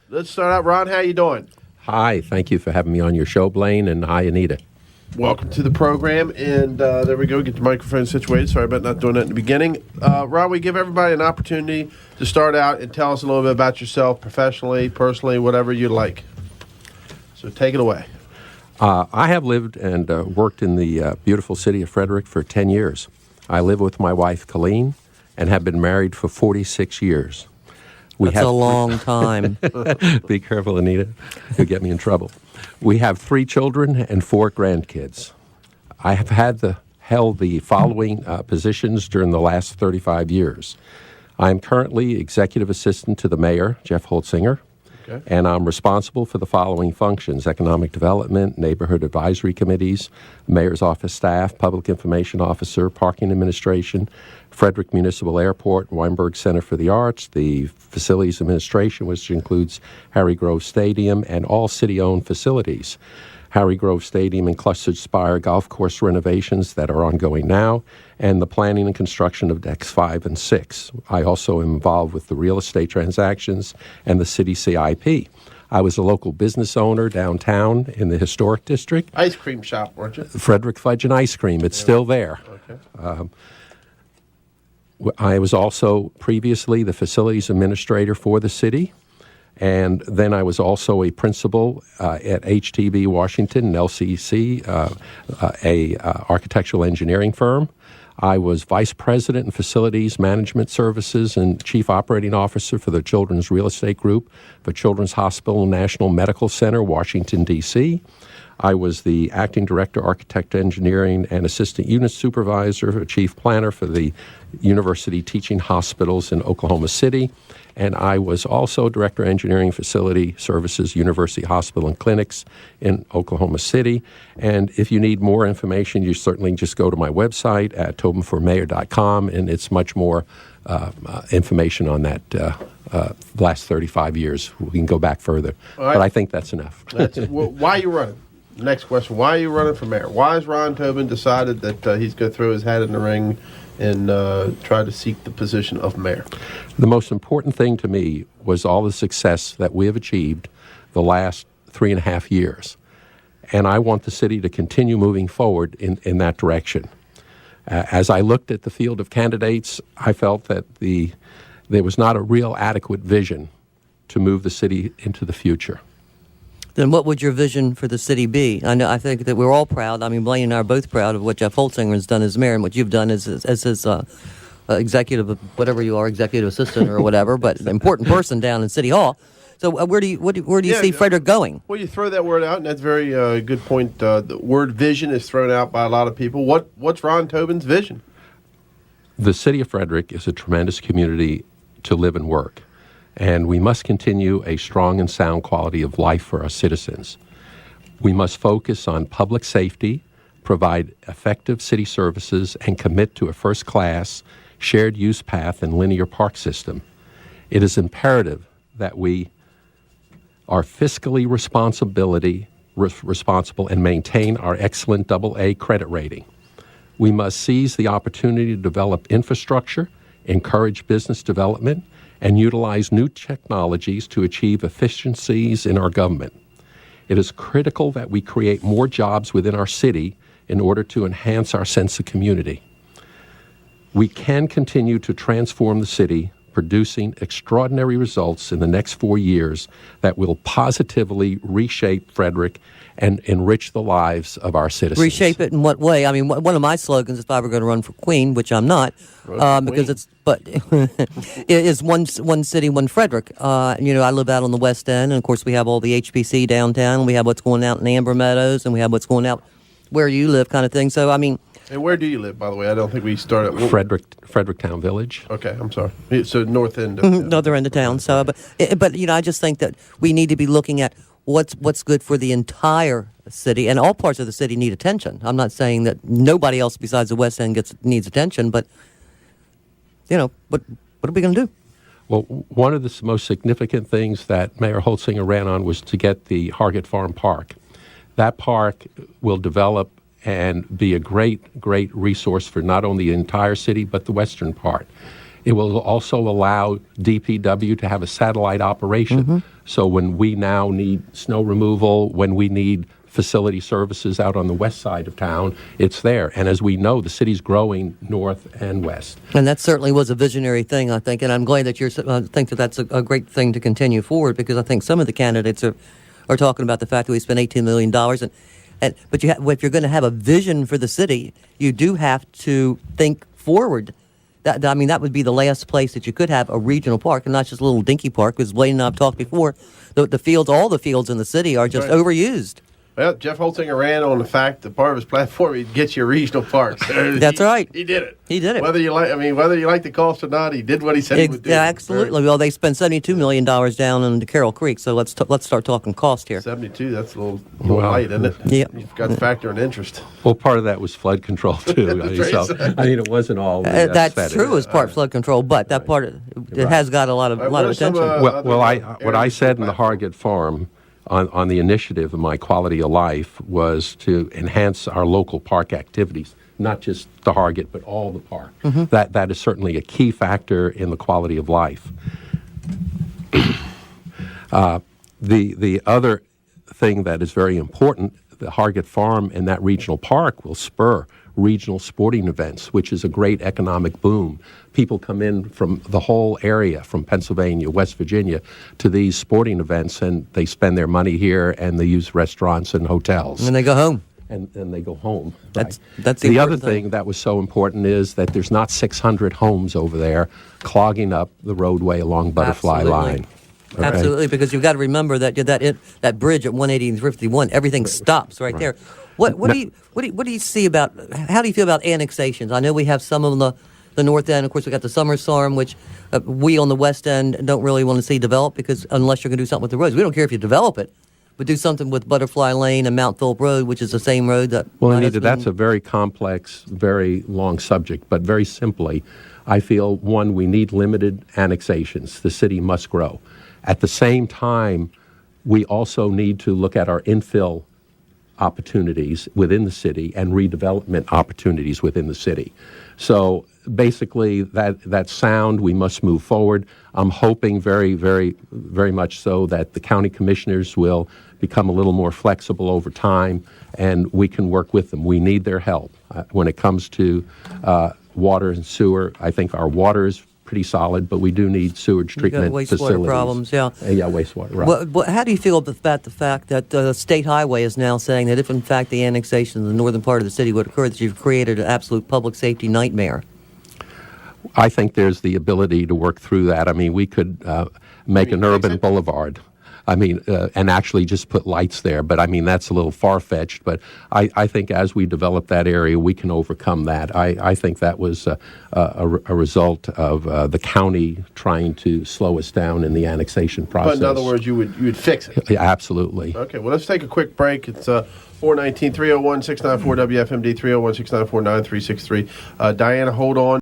Let's start out. Ron, how you doing? Hi, thank you for having me on your show, Blaine, and hi, Anita. Welcome to the program, and there we go. Get the microphone situated. Sorry about not doing that in the beginning. Ron, we give everybody an opportunity to start out and tell us a little bit about yourself, professionally, personally, whatever you like. So take it away. I have lived and worked in the beautiful city of Frederick for 10 years. I live with my wife, Colleen, and have been married for 46 years. That's a long time. Be careful, Anita. You'll get me in trouble. We have 3 children and 4 grandkids. I have held the following positions during the last 35 years. I am currently executive assistant to the mayor, Jeff Holtzinger, and I'm responsible for the following functions: economic development, neighborhood advisory committees, mayor's office staff, public information officer, parking administration, Frederick Municipal Airport, Weinberg Center for the Arts, the facilities administration, which includes Harry Grove Stadium, and all city-owned facilities. Harry Grove Stadium and Cluster Spire golf course renovations that are ongoing now, and the planning and construction of decks 5 and 6. I also am involved with the real estate transactions and the city CIP. I was a local business owner downtown in the historic district. Ice cream shop, weren't you? Frederick Fudge and Ice Cream. It's still there. Okay. I was also previously the facilities administrator for the city. And then I was also a principal at HTB Washington and LCC, a architectural engineering firm. I was vice president in facilities management services and chief operating officer for the Children's Real Estate Group for Children's Hospital and National Medical Center, Washington, D.C. I was the acting director, architect, engineering, and assistant unit supervisor, chief planner for the University Teaching Hospitals in Oklahoma City. And I was also Director of Engineering Facility Services, University Hospital and Clinics in Oklahoma City. And if you need more information, you certainly just go to my website at tobinformayor.com, and it's much more information on that last 35 years. We can go back further, but I think that's enough. Why are you running? Next question. Why are you running for mayor? Why has Ron Tobin decided that he's going to throw his hat in the ring and try to seek the position of mayor? The most important thing to me was all the success that we have achieved the last 3.5 years. And I want the city to continue moving forward in that direction. As I looked at the field of candidates, I felt that there was not a real adequate vision to move the city into the future. Then what would your vision for the city be? I think that we're all proud. I mean, Blaine and I are both proud of what Jeff Holtzinger has done as mayor and what you've done as his executive, whatever you are, executive assistant or whatever, but an important person down in City Hall. So where do you see Frederick going? Well, you throw that word out, and that's a very good point. The word vision is thrown out by a lot of people. What's Ron Tobin's vision? The city of Frederick is a tremendous community to live and work, and we must continue a strong and sound quality of life for our citizens. We must focus on public safety, provide effective city services, and commit to a first-class shared use path and linear park system. It is imperative that we are fiscally responsible and maintain our excellent AA credit rating. We must seize the opportunity to develop infrastructure, encourage business development, and utilize new technologies to achieve efficiencies in our government. It is critical that we create more jobs within our city in order to enhance our sense of community. We can continue to transform the city, producing extraordinary results in the next 4 years that will positively reshape Frederick and enrich the lives of our citizens. Reshape it in what way? I mean, one of my slogans, if I were going to run for Queen, which I'm not, because is one city, one Frederick. I live out on the West End, and of course we have all the HBC downtown. We have what's going out in Amber Meadows, and we have what's going out where you live, kind of thing. So I mean. And where do you live, by the way? I don't think we started. Fredericktown Village. Okay, I'm sorry. So north end. Northern end of town. So, but I just think that we need to be looking at what's good for the entire city, and all parts of the city need attention. I'm not saying that nobody else besides the West End needs attention, but what are we going to do? Well, one of the most significant things that Mayor Holtzinger ran on was to get the Hargett Farm Park. That park will develop and be a great resource for not only the entire city, but the western part. It will also allow DPW to have a satellite operation. So when we now need snow removal, when we need facility services out on the west side of town, it's there. And as we know, the city's growing north and west. And that certainly was a visionary thing, I think, and I'm glad that you think that that's a great thing to continue forward, because I think some of the candidates are talking about the fact that we spent $18 million. But if you're going to have a vision for the city, you do have to think forward. That would be the last place that you could have a regional park, and not just a little dinky park, because Blaine and I have talked before. The fields, all the fields in the city are just overused. Well, Jeff Holtinger ran on the fact that part of his platform, he'd get you a regional park. So That's right. He did it. He did it. Whether you like the cost or not, he did what he said he would do. Yeah, absolutely. Well, they spent $72 million down in Carroll Creek, so let's start talking cost here. 72, that's a little light, isn't it? Yep. You've got to factor in interest. Well, part of that was flood control, too. It wasn't all that's true as part flood control, but that part, it has got a lot of attention. What I said in the Hargett Farm on the initiative of my quality of life was to enhance our local park activities, not just the Hargett, but all the park. That is certainly a key factor in the quality of life. The other thing that is very important, the Hargett Farm and that regional park will spur regional sporting events, which is a great economic boom. People come in from the whole area, from Pennsylvania, West Virginia, to these sporting events, and they spend their money here, and they use restaurants and hotels. And they go home. And they go home. That's the other thing that was so important is that there's not 600 homes over there clogging up the roadway along Butterfly Line. Okay? Absolutely, because you've got to remember that that bridge at 180 and 51, everything stops right there. What do you see about? How do you feel about annexations? I know we have some on the north end. Of course, we got the Summers Farm, which we on the west end don't really want to see developed, because unless you're going to do something with the roads, we don't care if you develop it, but do something with Butterfly Lane and Mount Phillip Road, which is the same road that. Well, Anita, that's a very complex, very long subject, but very simply, I feel one, we need limited annexations. The city must grow. At the same time, we also need to look at our infill opportunities within the city and redevelopment opportunities within the city. So basically, that's sound. We must move forward. I'm hoping very, very, very much so that the county commissioners will become a little more flexible over time, and we can work with them. We need their help. When it comes to water and sewer, I think our water is pretty solid, but we do need sewage treatment facilities. Wastewater problems, yeah. Yeah, wastewater, right. Well, how do you feel about the fact that the State Highway is now saying that if, in fact, the annexation of the northern part of the city would occur, that you've created an absolute public safety nightmare? I think there's the ability to work through that. I mean, we could make an urban boulevard. I mean, and actually just put lights there. But, I mean, that's a little far-fetched. But I think as we develop that area, we can overcome that. I think that was a result of the county trying to slow us down in the annexation process. But in other words, you would fix it. Yeah, absolutely. Okay, well, let's take a quick break. It's 419-301-694 WFMD, 301-694-9363. Diana, hold on.